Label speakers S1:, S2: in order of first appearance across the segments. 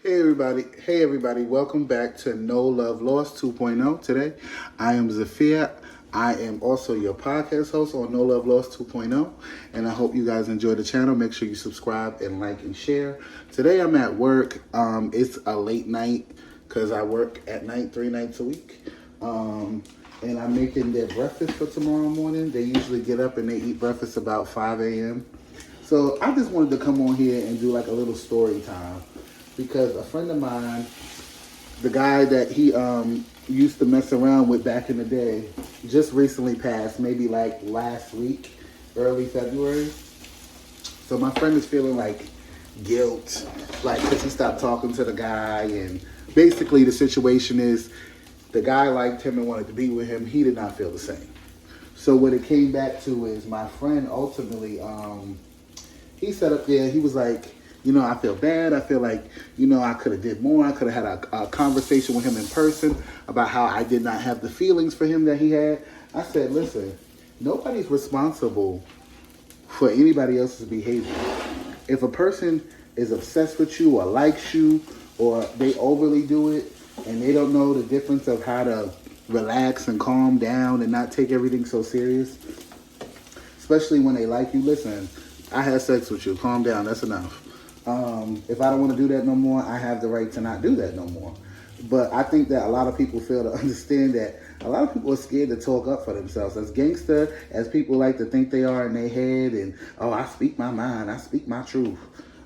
S1: Hey everybody, welcome back to No Love Lost 2.0. Today, I am Zafir. I am also your podcast host on No Love Lost 2.0, and I hope you guys enjoy the channel. Make sure you subscribe and like and share. Today, I'm at work. It's a late night because I work at night 3 nights a week. And I'm making their breakfast for tomorrow morning. They usually get up and they eat breakfast about 5 a.m. So I just wanted to come on here and do like a little story time because a friend of mine, the guy that he used to mess around with back in the day, just recently passed, maybe like last week, early February. So my friend is feeling like guilt, like because he stopped talking to the guy, and basically the situation is the guy liked him and wanted to be with him. He did not feel the same. So what it came back to is my friend ultimately, he sat up there, he was like, I feel bad. I feel like, I could have did more. I could have had a conversation with him in person about how I did not have the feelings for him that he had. I said, listen, nobody's responsible for anybody else's behavior. If a person is obsessed with you or likes you or they overly do it and they don't know the difference of how to relax and calm down and not take everything so serious, especially when they like you, listen, I had sex with you. Calm down. That's enough. If I don't want to do that no more, I have the right to not do that no more. But I think that a lot of people fail to understand that a lot of people are scared to talk up for themselves. As gangster, as people like to think they are in their head, and, I speak my mind, I speak my truth.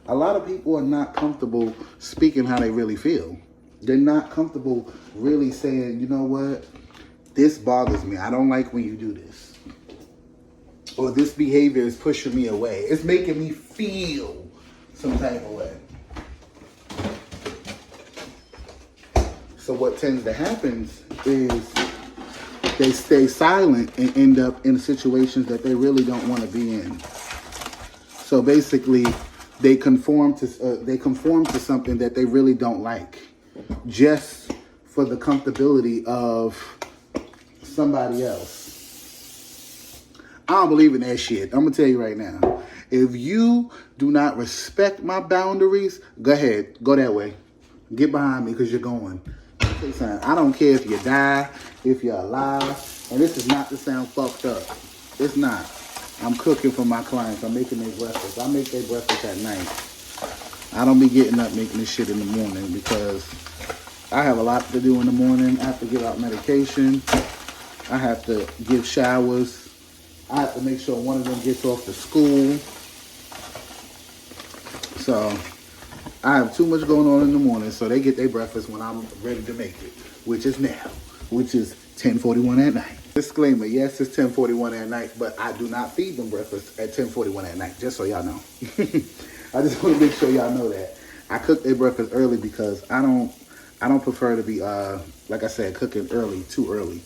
S1: A lot of people are not comfortable speaking how they really feel. They're not comfortable really saying, you know what, this bothers me. I don't like when you do this. Or this behavior is pushing me away. It's making me feel some type of way. So what tends to happen is they stay silent and end up in situations that they really don't want to be in. So basically, they conform to something that they really don't like, just for the comfortability of somebody else. I don't believe in that shit. I'm gonna tell you right now. If you do not respect my boundaries, go ahead, go that way. Get behind me because you're going. I don't care if you die, if you're alive, and this is not to sound fucked up. It's not. I'm cooking for my clients. I'm making their breakfast. I make their breakfast at night. I don't be getting up making this shit in the morning because I have a lot to do in the morning. I have to give out medication. I have to give showers. I have to make sure one of them gets off to school. So I have too much going on in the morning, so they get their breakfast when I'm ready to make it, which is now, which is 10:41 at night. Disclaimer, yes, it's 10:41 at night, but I do not feed them breakfast at 10:41 at night, just so y'all know. I just want to make sure y'all know that. I cook their breakfast early because I don't prefer to be, like I said, cooking early, too early.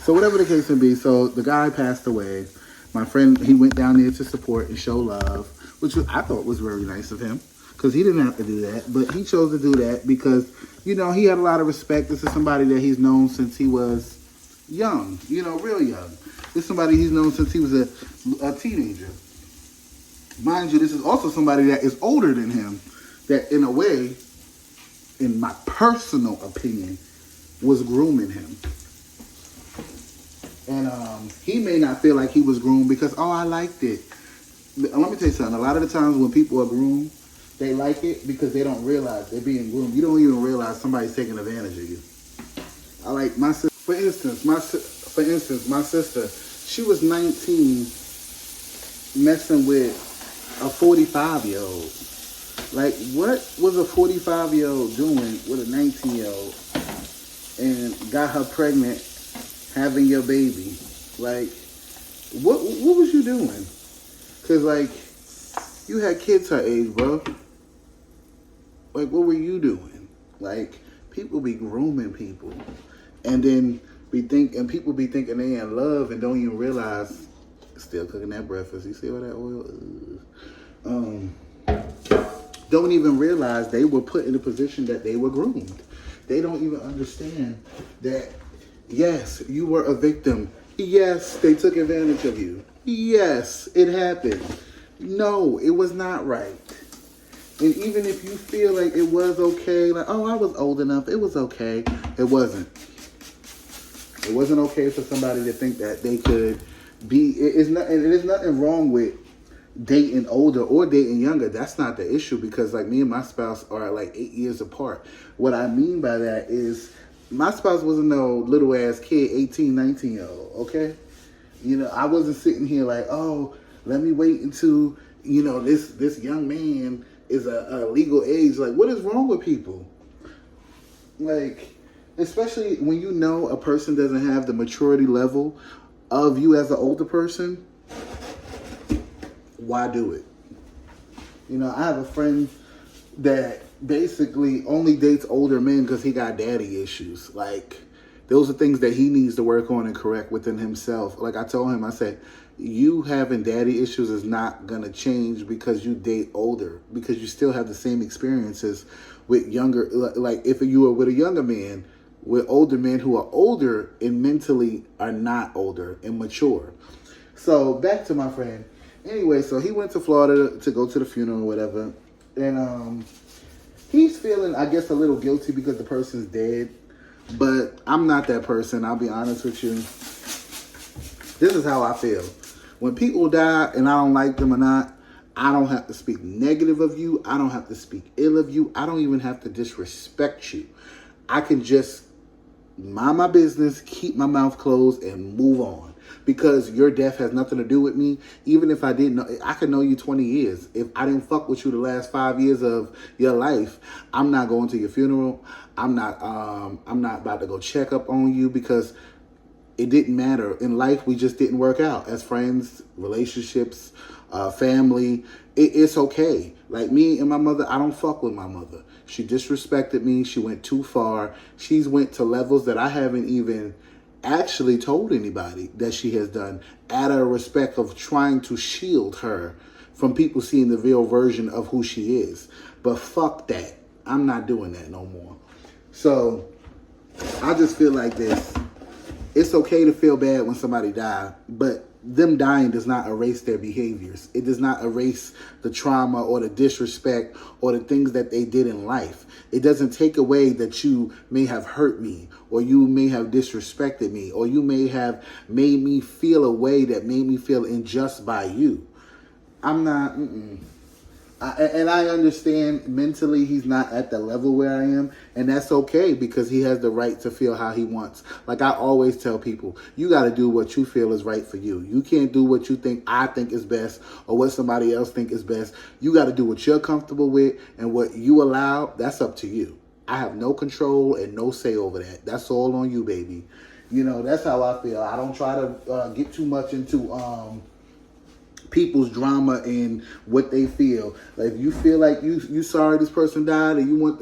S1: So whatever the case may be, so the guy passed away. My friend, he went down there to support and show love, which I thought was very nice of him because he didn't have to do that. But he chose to do that because, he had a lot of respect. This is somebody that he's known since he was young, real young. This is somebody he's known since he was a teenager. Mind you, this is also somebody that is older than him that, in a way, in my personal opinion, was grooming him. And he may not feel like he was groomed because, I liked it. Let me tell you something. A lot of the times when people are groomed, they like it because they don't realize they're being groomed. You don't even realize somebody's taking advantage of you. I like my sister. For instance, my sister, she was 19 messing with a 45-year-old. Like, what was a 45-year-old doing with a 19-year-old and got her pregnant, having your baby? Like, what was you doing? Because, like, you had kids her age, bro. Like, what were you doing? Like, people be grooming people. And then people be thinking they in love and don't even realize still cooking that breakfast. You see all that oil? Don't even realize they were put in a position that they were groomed. They don't even understand that, yes, you were a victim. Yes, they took advantage of you. Yes, it happened. No, it was not right. And even if you feel like it was okay, like, oh, I was old enough, it was okay. It wasn't. It wasn't okay for somebody to think that they could be. It's not, and there's nothing wrong with dating older or dating younger. That's not the issue, because like me and my spouse are like 8 years apart. What I mean by that is my spouse wasn't no little ass kid, 18, 19-year-old, okay? You know, I wasn't sitting here like, oh, let me wait until, you know, this young man is a legal age. Like, what is wrong with people? Like, especially when you know a person doesn't have the maturity level of you as an older person, why do it? You know, I have a friend that basically only dates older men because he got daddy issues. Like, those are things that he needs to work on and correct within himself. Like I told him, I said, you having daddy issues is not going to change because you date older, because you still have the same experiences with younger. Like if you were with a younger man, with older men who are older and mentally are not older and mature. So back to my friend. Anyway, so he went to Florida to go to the funeral or whatever. And he's feeling, I guess, a little guilty because the person's dead. But I'm not that person, I'll be honest with you. This is how I feel. When people die and I don't like them or not, I don't have to speak negative of you. I don't have to speak ill of you. I don't even have to disrespect you. I can just mind my business, keep my mouth closed, and move on. Because your death has nothing to do with me. Even if I didn't know, I could know you 20 years. If I didn't fuck with you the last 5 years of your life, I'm not going to your funeral. I'm not about to go check up on you, because it didn't matter. In life, we just didn't work out as friends, relationships, family. It's okay. Like me and my mother, I don't fuck with my mother. She disrespected me. She went too far. She's went to levels that I haven't even actually told anybody that she has done, out of respect of trying to shield her from people seeing the real version of who she is. But fuck that. I'm not doing that no more. So I just feel like this. It's okay to feel bad when somebody dies, but them dying does not erase their behaviors. It does not erase the trauma or the disrespect or the things that they did in life. It doesn't take away that you may have hurt me, or you may have disrespected me, or you may have made me feel a way that made me feel unjust by you. I'm not, and I understand mentally he's not at the level where I am, and that's okay, because he has the right to feel how he wants. Like I always tell people, you got to do what you feel is right for you. You can't do what you think I think is best or what somebody else think is best. You got to do what you're comfortable with, and what you allow, that's up to you. I have no control and no say over that. That's all on you, baby. You know, that's how I feel. I don't try to get too much into people's drama and what they feel. Like if you feel like you sorry this person died, and you want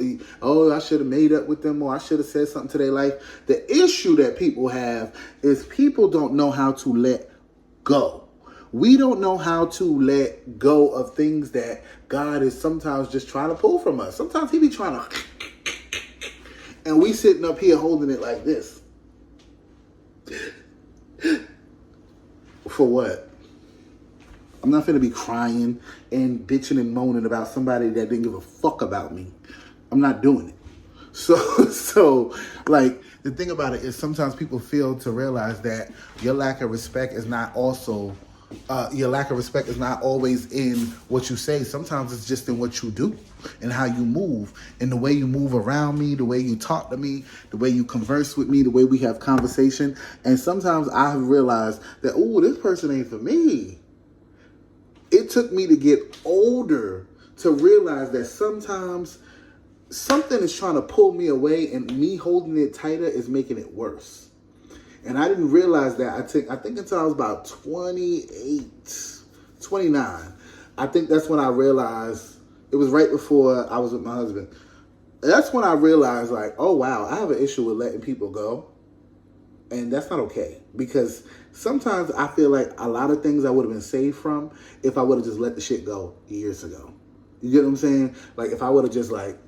S1: I should have made up with them, or I should have said something to their life. The issue that people have is people don't know how to let go. We don't know how to let go of things that God is sometimes just trying to pull from us. Sometimes he be trying to, and we sitting up here holding it like this. For what? I'm not finna be crying and bitching and moaning about somebody that didn't give a fuck about me. I'm not doing it. So like, the thing about it is sometimes people fail to realize that your lack of respect is not also, your lack of respect is not always in what you say. Sometimes it's just in what you do and how you move, and the way you move around me, the way you talk to me, the way you converse with me, the way we have conversation. And sometimes I have realized that, oh, this person ain't for me. It took me to get older to realize that sometimes something is trying to pull me away, and me holding it tighter is making it worse. And I didn't realize that. I think until I was about 28, 29. I think that's when I realized, it was right before I was with my husband. That's when I realized, like, oh wow, I have an issue with letting people go. And that's not okay, because sometimes I feel like a lot of things I would have been saved from if I would have just let the shit go years ago. You get what I'm saying? Like if I would have just like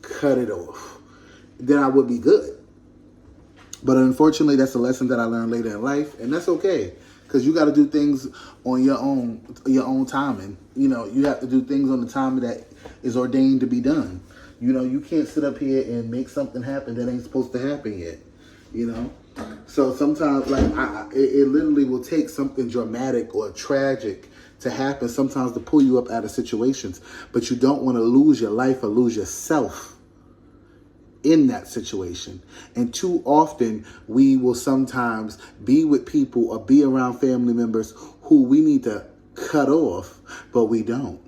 S1: cut it off, then I would be good. But unfortunately, that's a lesson that I learned later in life, and that's okay. because you got to do things on your own timing. You know, you have to do things on the time that is ordained to be done. You know, you can't sit up here and make something happen that ain't supposed to happen yet. You know, so sometimes like it literally will take something dramatic or tragic to happen sometimes to pull you up out of situations, but you don't want to lose your life or lose yourself in that situation. And too often we will sometimes be with people or be around family members who we need to cut off, but we don't.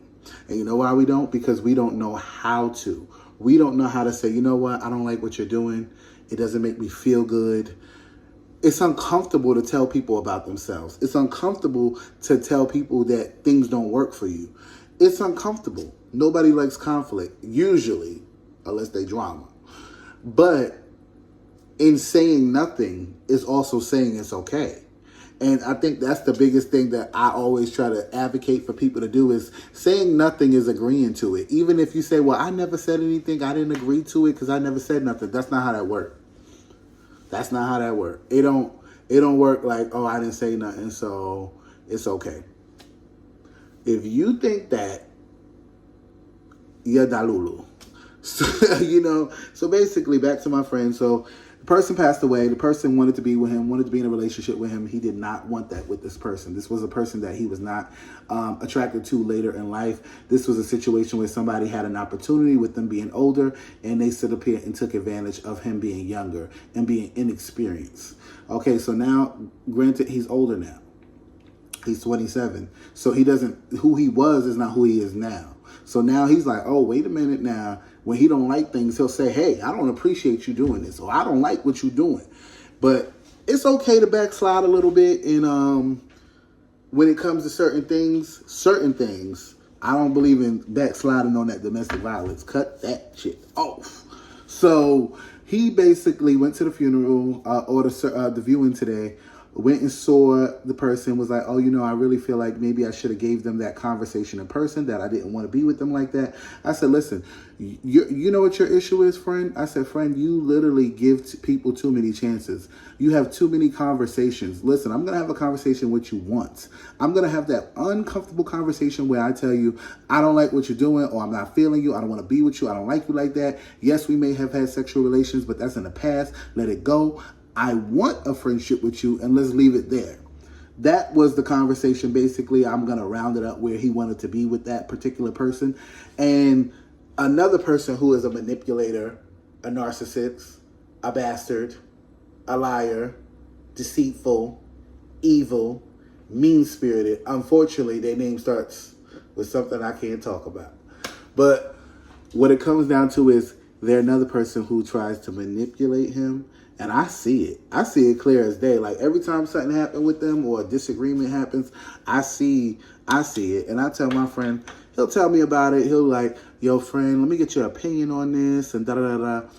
S1: And you know why we don't? Because we don't know how to. We don't know how to say, you know what, I don't like what you're doing. It doesn't make me feel good. It's uncomfortable to tell people about themselves. It's uncomfortable to tell people that things don't work for you. It's uncomfortable. Nobody likes conflict, usually, unless they drama. But in saying nothing is also saying it's okay. And I think that's the biggest thing that I always try to advocate for people to do is saying nothing is agreeing to it. Even if you say, well, I never said anything, I didn't agree to it because I never said nothing. That's not how that works. That's not how that works. It don't work like, oh, I didn't say nothing, so it's okay. If you think that, you're Dalulu. So, you know, so basically back to my friend. So the person passed away. The person wanted to be with him, wanted to be in a relationship with him. He did not want that with this person. This was a person that he was not attracted to later in life. This was a situation where somebody had an opportunity with them being older, and they stood up here and took advantage of him being younger and being inexperienced. Okay, so now, granted, he's older now. He's 27. So who he was is not who he is now. So now he's like, oh, wait a minute now. When he don't like things, he'll say, hey, I don't appreciate you doing this, or I don't like what you're doing. But it's okay to backslide a little bit. And when it comes to certain things, I don't believe in backsliding on that domestic violence. Cut that shit off. So he basically went to the funeral or the viewing today. Went and saw the person, was like, oh, you know, I really feel like maybe I should have gave them that conversation in person, that I didn't want to be with them like that. I said, listen, you know what your issue is, friend? I said, friend, you literally give people too many chances. You have too many conversations. Listen, I'm going to have a conversation with you once. I'm going to have that uncomfortable conversation where I tell you, I don't like what you're doing, or I'm not feeling you. I don't want to be with you. I don't like you like that. Yes, we may have had sexual relations, but that's in the past. Let it go. I want a friendship with you, and let's leave it there. That was the conversation. Basically, I'm going to round it up where he wanted to be with that particular person. And another person who is a manipulator, a narcissist, a bastard, a liar, deceitful, evil, mean-spirited. Unfortunately, their name starts with something I can't talk about. But what it comes down to is they're another person who tries to manipulate him. And I see it. I see it clear as day. Like every time something happens with them or a disagreement happens, I see it. And I tell my friend, he'll tell me about it. He'll like, yo, friend, let me get your opinion on this and da-da-da-da.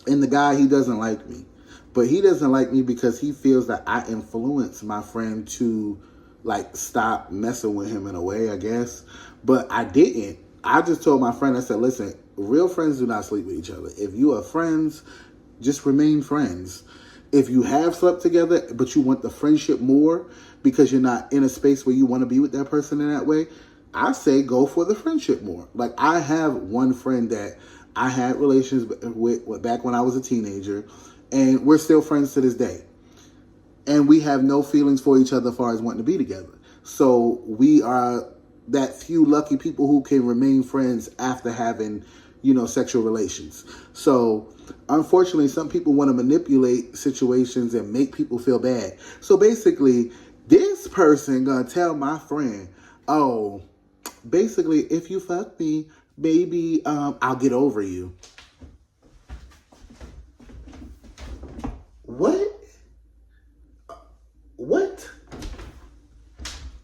S1: And the guy, he doesn't like me. But he doesn't like me because he feels that I influence my friend to like stop messing with him in a way, I guess. But I didn't. I just told my friend, I said, listen, real friends do not sleep with each other. If you are friends, just remain friends. If you have slept together, but you want the friendship more because you're not in a space where you want to be with that person in that way, I say go for the friendship more. Like I have one friend that I had relations with back when I was a teenager, and we're still friends to this day. And we have no feelings for each other as far as wanting to be together. So we are that few lucky people who can remain friends after having, you know, sexual relations. So unfortunately, some people want to manipulate situations and make people feel bad. So basically, this person gonna tell my friend, oh, basically, if you fuck me, baby, I'll get over you. What?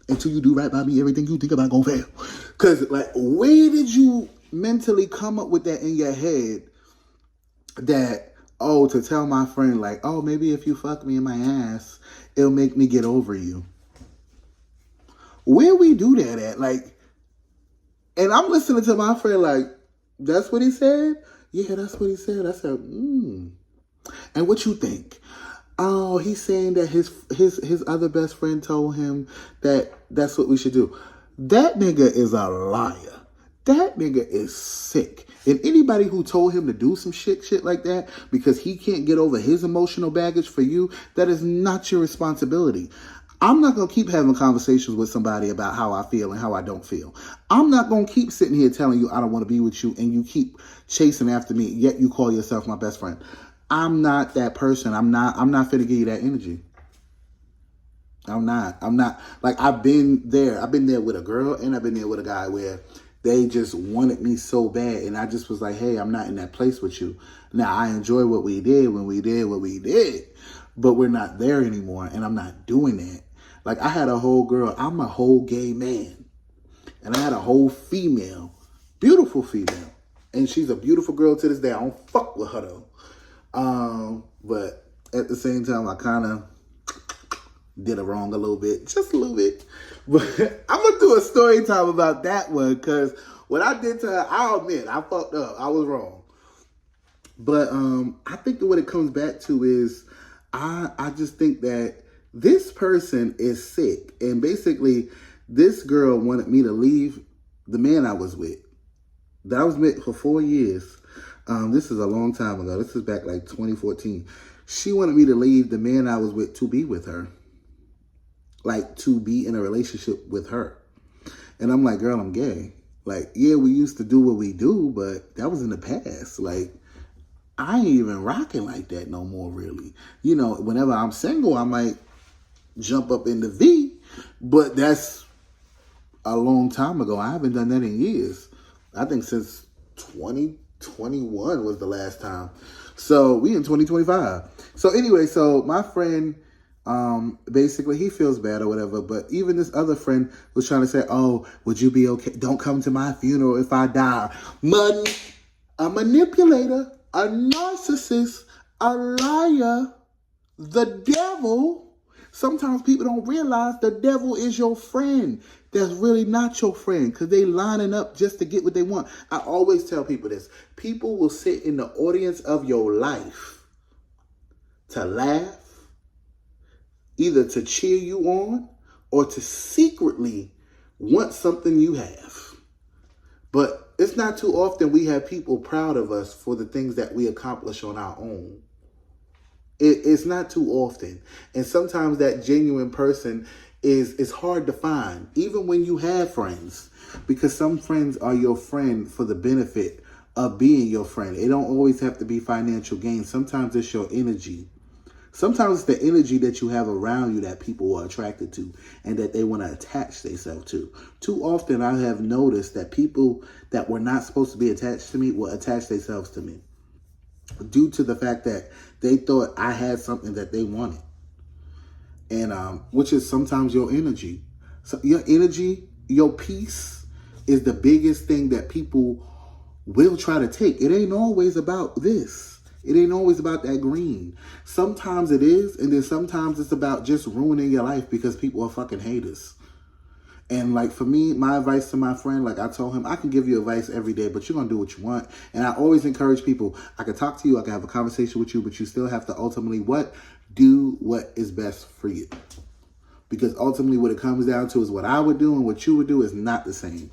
S1: Until you do right by me, everything you think about gonna fail. Cause like, where did you mentally come up with that in your head? That, oh, to tell my friend, like, oh, maybe if you fuck me in my ass, it'll make me get over you. Where we do that at? Like, and I'm listening to my friend like, that's what he said? Yeah, that's what he said. I said, And what you think? Oh, he's saying that his other best friend told him that that's what we should do. That nigga is a liar. That nigga is sick. And anybody who told him to do some shit like that because he can't get over his emotional baggage for you, that is not your responsibility. I'm not going to keep having conversations with somebody about how I feel and how I don't feel. I'm not going to keep sitting here telling you I don't want to be with you and you keep chasing after me, yet you call yourself my best friend. I'm not that person. I'm not finna give you that energy. I'm not. Like, I've been there. I've been there with a girl and I've been there with a guy where they just wanted me so bad. And I just was like, hey, I'm not in that place with you. Now, I enjoy what we did when we did what we did, but we're not there anymore. And I'm not doing that. Like, I had a whole girl. I'm a whole gay man. And I had a whole female, beautiful female. And she's a beautiful girl to this day. I don't fuck with her though. But at the same time, I kind of did it wrong a little bit, just a little bit. But I'm going to do a story time about that one because what I did to her, I'll admit, I fucked up. I was wrong. But I think that what it comes back to is I just think that this person is sick. And basically, this girl wanted me to leave the man I was with. That I was with for 4 years. This is a long time ago. This is back like 2014. She wanted me to leave the man I was with to be with her. Like, to be in a relationship with her. And I'm like, girl, I'm gay. Like, yeah, we used to do what we do, but that was in the past. Like, I ain't even rocking like that no more, really. You know, whenever I'm single, I might jump up in the V, but that's a long time ago. I haven't done that in years. I think since 2021 was the last time. So we in 2025. So anyway, so my friend, basically he feels bad or whatever, but even this other friend was trying to say, oh, would you be okay? Don't come to my funeral if I die. A manipulator, a narcissist, a liar, the devil. Sometimes people don't realize the devil is your friend. That's really not your friend because they lining up just to get what they want. I always tell people this. People will sit in the audience of your life to laugh, either to cheer you on or to secretly want something you have. But it's not too often we have people proud of us for the things that we accomplish on our own. It's not too often. And sometimes that genuine person is hard to find, even when you have friends. Because some friends are your friend for the benefit of being your friend. It don't always have to be financial gain. Sometimes it's your energy. Sometimes it's the energy that you have around you that people are attracted to and that they want to attach themselves to. Too often I have noticed that people that were not supposed to be attached to me will attach themselves to me due to the fact that they thought I had something that they wanted. And which is sometimes your energy. So your energy, your peace is the biggest thing that people will try to take. It ain't always about this. It ain't always about that green. Sometimes it is, and then sometimes it's about just ruining your life because people are fucking haters. And like for me, my advice to my friend, like I told him, I can give you advice every day, but you're going to do what you want. And I always encourage people, I can talk to you, I can have a conversation with you, but you still have to ultimately do what is best for you. Because ultimately what it comes down to is what I would do and what you would do is not the same.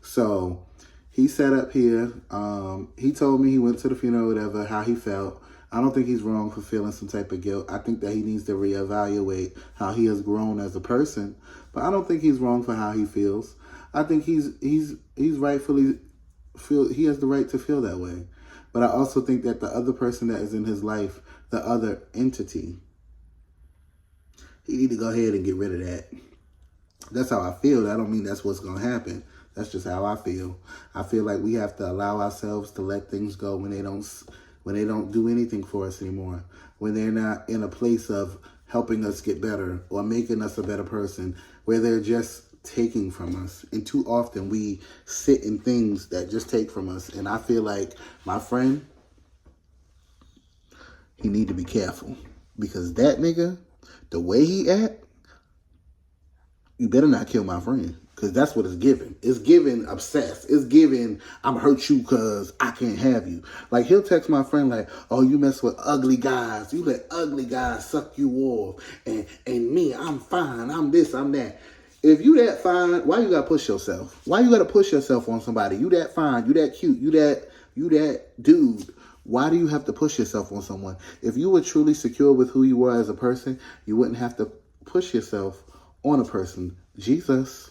S1: So he sat up here. He told me he went to the funeral, whatever, how he felt. I don't think he's wrong for feeling some type of guilt. I think that he needs to reevaluate how he has grown as a person. But I don't think he's wrong for how he feels. I think he's rightfully he has the right to feel that way. But I also think that the other person that is in his life, the other entity, he need to go ahead and get rid of that. That's how I feel. That don't mean that's what's going to happen. That's just how I feel. I feel like we have to allow ourselves to let things go when they don't do anything for us anymore, when they're not in a place of helping us get better or making us a better person, where they're just taking from us. And too often we sit in things that just take from us. And I feel like my friend, he need to be careful because that nigga, the way he act, you better not kill my friend. Because that's what it's giving. It's giving obsessed. It's giving, I'm hurt you because I can't have you. Like, he'll text my friend like, oh, you mess with ugly guys. You let ugly guys suck you off. And me, I'm fine. I'm this, I'm that. If you that fine, why you got to push yourself? Why you got to push yourself on somebody? You that fine. You that cute. You that dude. Why do you have to push yourself on someone? If you were truly secure with who you were as a person, you wouldn't have to push yourself on a person. Jesus.